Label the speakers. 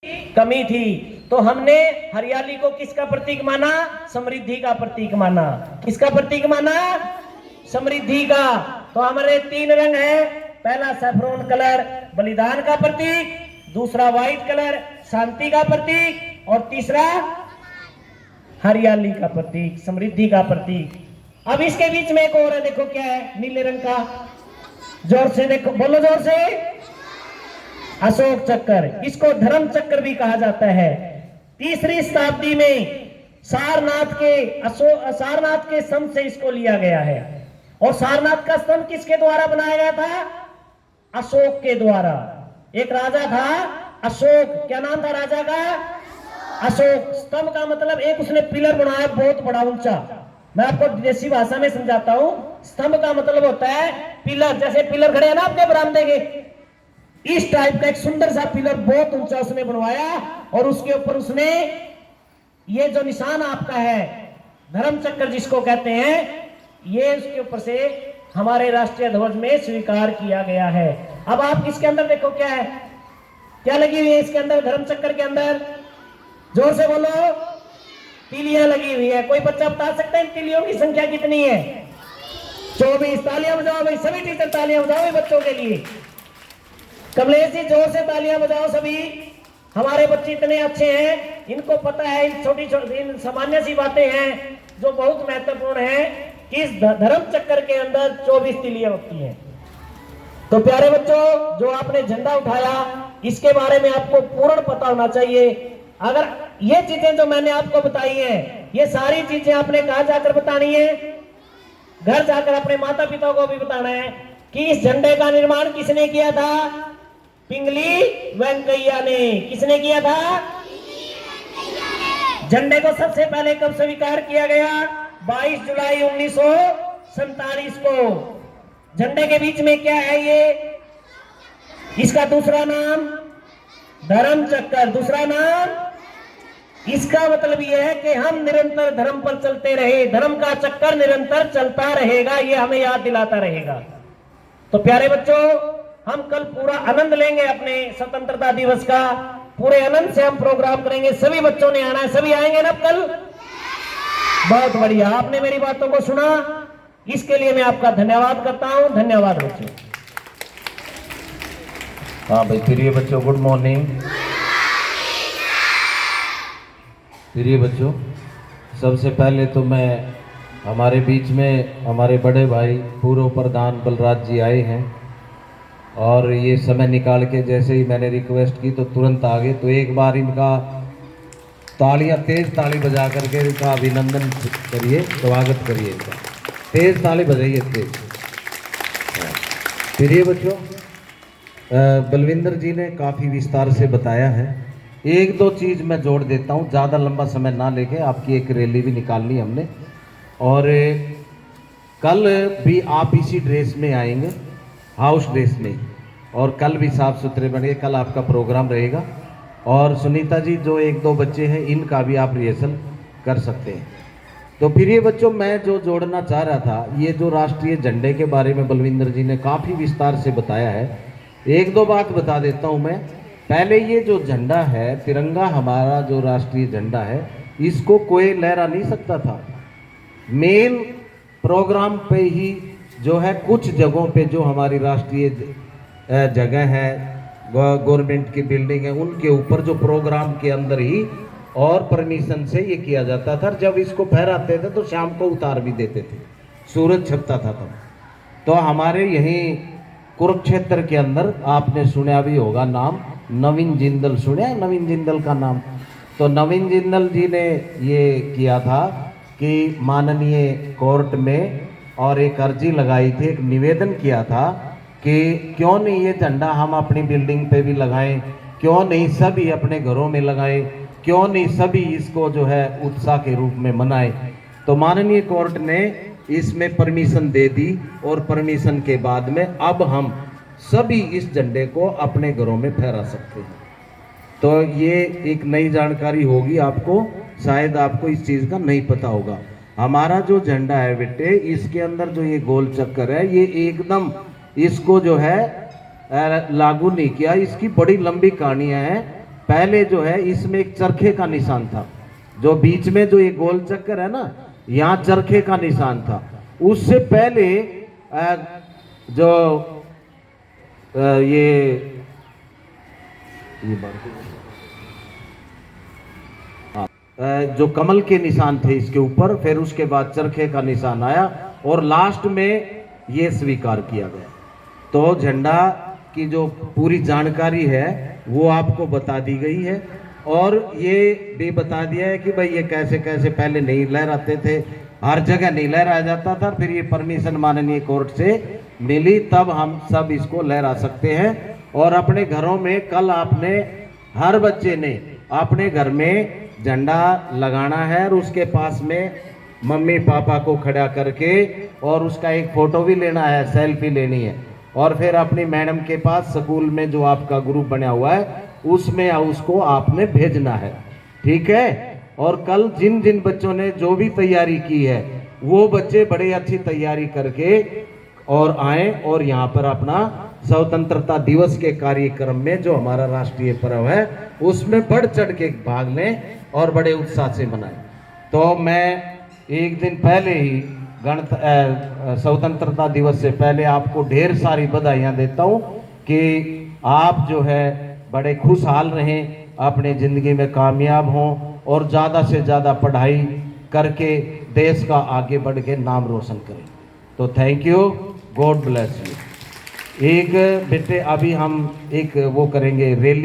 Speaker 1: कमी थी, तो हमने हरियाली को किसका प्रतीक माना? समृद्धि का प्रतीक माना। किसका प्रतीक माना? समृद्धि का। तो हमारे 3 रंग है, पहला सैफरॉन कलर बलिदान का प्रतीक, दूसरा व्हाइट कलर शांति का प्रतीक, और तीसरा हरियाली का प्रतीक, समृद्धि का प्रतीक। अब इसके बीच में एक और है, देखो क्या है, नीले रंग का, जोर से देखो, बोलो जोर से, अशोक चक्र। इसको धर्म चक्र भी कहा जाता है। 3री शताब्दी में सारनाथ के स्तंभ से इसको लिया गया है। और सारनाथ का स्तंभ किसके द्वारा बनाया गया था? अशोक के द्वारा। एक राजा था अशोक, क्या नाम था राजा का? अशोक। स्तंभ का मतलब एक उसने पिलर बनाया बहुत बड़ा ऊंचा। मैं आपको देसी भाषा में समझाता हूं। स्तंभ का मतलब होता है पिलर, जैसे पिलर खड़े हैं ना आपके बरामदे के, इस टाइप का एक सुंदर सा पिलर बहुत ऊंचा उसने बनवाया, और उसके ऊपर उसने ये जो निशान आपका है धर्म चक्र जिसको कहते हैं, ये उसके ऊपर से हमारे राष्ट्रीय ध्वज में स्वीकार किया गया है। अब आप इसके अंदर देखो क्या है, क्या लगी हुई है इसके अंदर, धर्म चक्र के अंदर, जोर से बोलो, तीलियां लगी हुई है। कोई बच्चा बता सकता है इन तीलियों की संख्या कितनी है? 24। तालियां बजाओ भाई, सभी टीचर तालियां बजाओ बच्चों के लिए। कमलेश जी जोर से तालियां बजाओ सभी। हमारे बच्चे इतने अच्छे हैं, इनको पता है इन छोटी छोटी इन सामान्य सी बातें हैं जो बहुत महत्वपूर्ण है कि इस धर्म चक्र के अंदर 24 तीलियां होती हैं। तो प्यारे बच्चों, जो आपने झंडा उठाया इसके बारे में आपको पूर्ण पता होना चाहिए। अगर ये चीजें जो मैंने आपको बताई हैं, ये सारी चीजें आपने कहां जाकर बतानी है? घर जाकर अपने माता पिता को भी बताना है कि इस झंडे का निर्माण किसने किया था? पिंगली वेंकैया ने। किसने किया था? झंडे को सबसे पहले कब स्वीकार किया गया? 22 जुलाई 1947 को। झंडे के बीच में क्या है ये? इसका दूसरा नाम धर्म चक्र। दूसरा नाम, इसका मतलब यह है कि हम निरंतर धर्म पर चलते रहे, धर्म का चक्कर निरंतर चलता रहेगा, ये हमें याद दिलाता रहेगा। तो प्यारे बच्चों, हम कल पूरा आनंद लेंगे अपने स्वतंत्रता दिवस का, पूरे आनंद से हम प्रोग्राम करेंगे। सभी बच्चों ने आना है, सभी आएंगे ना कल? बहुत बढ़िया, आपने मेरी बातों को सुना, इसके लिए मैं आपका धन्यवाद करता हूं। धन्यवाद बच्चों।
Speaker 2: हाँ भाई, प्रिय बच्चों, गुड मॉर्निंग। प्रिय बच्चों, सबसे पहले तो मैं हमारे बीच में हमारे बड़े भाई पूर्व प्रधान बलराज जी आए हैं, और ये समय निकाल के जैसे ही मैंने रिक्वेस्ट की तो तुरंत आ गए। तो एक बार इनका तालियां, तेज ताली बजा करके इनका अभिनंदन करिए, स्वागत करिए इनका, तेज ताली बजाइए, तेज। प्रिय बच्चों, बलविंदर जी ने काफ़ी विस्तार से बताया है। एक दो चीज़ मैं जोड़ देता हूँ, ज़्यादा लंबा समय ना लेके, आपकी एक रैली भी निकालनी हमने, और कल भी आप इसी ड्रेस में आएंगे, हाउस ड्रेस में, और कल भी साफ सुथरे बनेंगे। कल आपका प्रोग्राम रहेगा, और सुनीता जी जो एक दो बच्चे हैं इनका भी आप रिहर्सल कर सकते हैं। तो फिर ये बच्चों, मैं जो जोड़ना चाह रहा था, ये जो राष्ट्रीय झंडे के बारे में बलविंदर जी ने काफ़ी विस्तार से बताया है, एक दो बात बता देता हूँ मैं। पहले ये जो झंडा है, तिरंगा हमारा जो राष्ट्रीय झंडा है, इसको कोई लहरा नहीं सकता था। मेन प्रोग्राम पे ही जो है, कुछ जगहों पे जो हमारी राष्ट्रीय जगह है, गवर्नमेंट की बिल्डिंग है, उनके ऊपर जो प्रोग्राम के अंदर ही और परमिशन से ये किया जाता था। जब इसको फहराते थे तो शाम को उतार भी देते थे, सूरज छिपता था तब। तो हमारे यहीं कुरुक्षेत्र के अंदर आपने सुना भी होगा नाम, नवीन जिंदल, सुना है नवीन जिंदल का नाम? तो नवीन जिंदल जी ने ये किया था कि माननीय कोर्ट में और एक अर्जी लगाई थी, एक निवेदन किया था कि क्यों नहीं ये झंडा हम अपनी बिल्डिंग पे भी लगाएं, क्यों नहीं सभी अपने घरों में लगाएं, क्यों नहीं सभी इसको जो है उत्साह के रूप में मनाएं। तो माननीय कोर्ट ने इसमें परमिशन दे दी, और परमिशन के बाद में अब हम सभी इस झंडे को अपने घरों में फहरा सकते हैं। तो ये एक नई जानकारी होगी आपको, शायद आपको इस चीज़ का नहीं पता होगा। हमारा जो झंडा है बेटे, इसके अंदर जो ये गोल चक्कर है, ये एकदम इसको जो है लागू नहीं किया, इसकी बड़ी लंबी कहानियाँ हैं। पहले जो है इसमें एक चरखे का निशान था, जो बीच में जो ये गोल चक्कर है ना, यहाँ चरखे का निशान था। उससे पहले जो ये जो कमल के निशान थे इसके ऊपर, फिर उसके बाद चरखे का निशान आया और लास्ट में ये स्वीकार किया गया। तो झंडा की जो पूरी जानकारी है वो आपको बता दी गई है और ये भी बता दिया है कि भाई ये कैसे कैसे पहले नहीं लहराते थे, हर जगह नहीं लहराया जाता था, फिर ये परमिशन माननीय कोर्ट से मिली, तब हम सब इसको लहरा सकते हैं। और अपने घरों में कल आपने, हर बच्चे ने अपने घर में झंडा लगाना है और उसके पास में मम्मी पापा को खड़ा करके और उसका एक फोटो भी लेना है, सेल्फी लेनी है, और फिर अपनी मैडम के पास स्कूल में जो आपका ग्रुप बना हुआ है उसमें उसको आपने भेजना है, ठीक है। और कल जिन जिन बच्चों ने जो भी तैयारी की है वो बच्चे बड़े अच्छी तैयारी करके और आए और यहाँ पर अपना स्वतंत्रता दिवस के कार्यक्रम में जो हमारा राष्ट्रीय पर्व है उसमें बढ़ चढ़ के भाग लें और बड़े उत्साह से मनाएं। तो मैं एक दिन पहले ही स्वतंत्रता दिवस से पहले आपको ढेर सारी बधाइयाँ देता हूँ कि आप जो है बड़े खुशहाल रहें, अपनी ज़िंदगी में कामयाब हों और ज़्यादा से ज़्यादा पढ़ाई करके देश का आगे बढ़ के नाम रोशन करें। तो thank you, God bless you. एक बेटे अभी हम एक वो करेंगे रैली।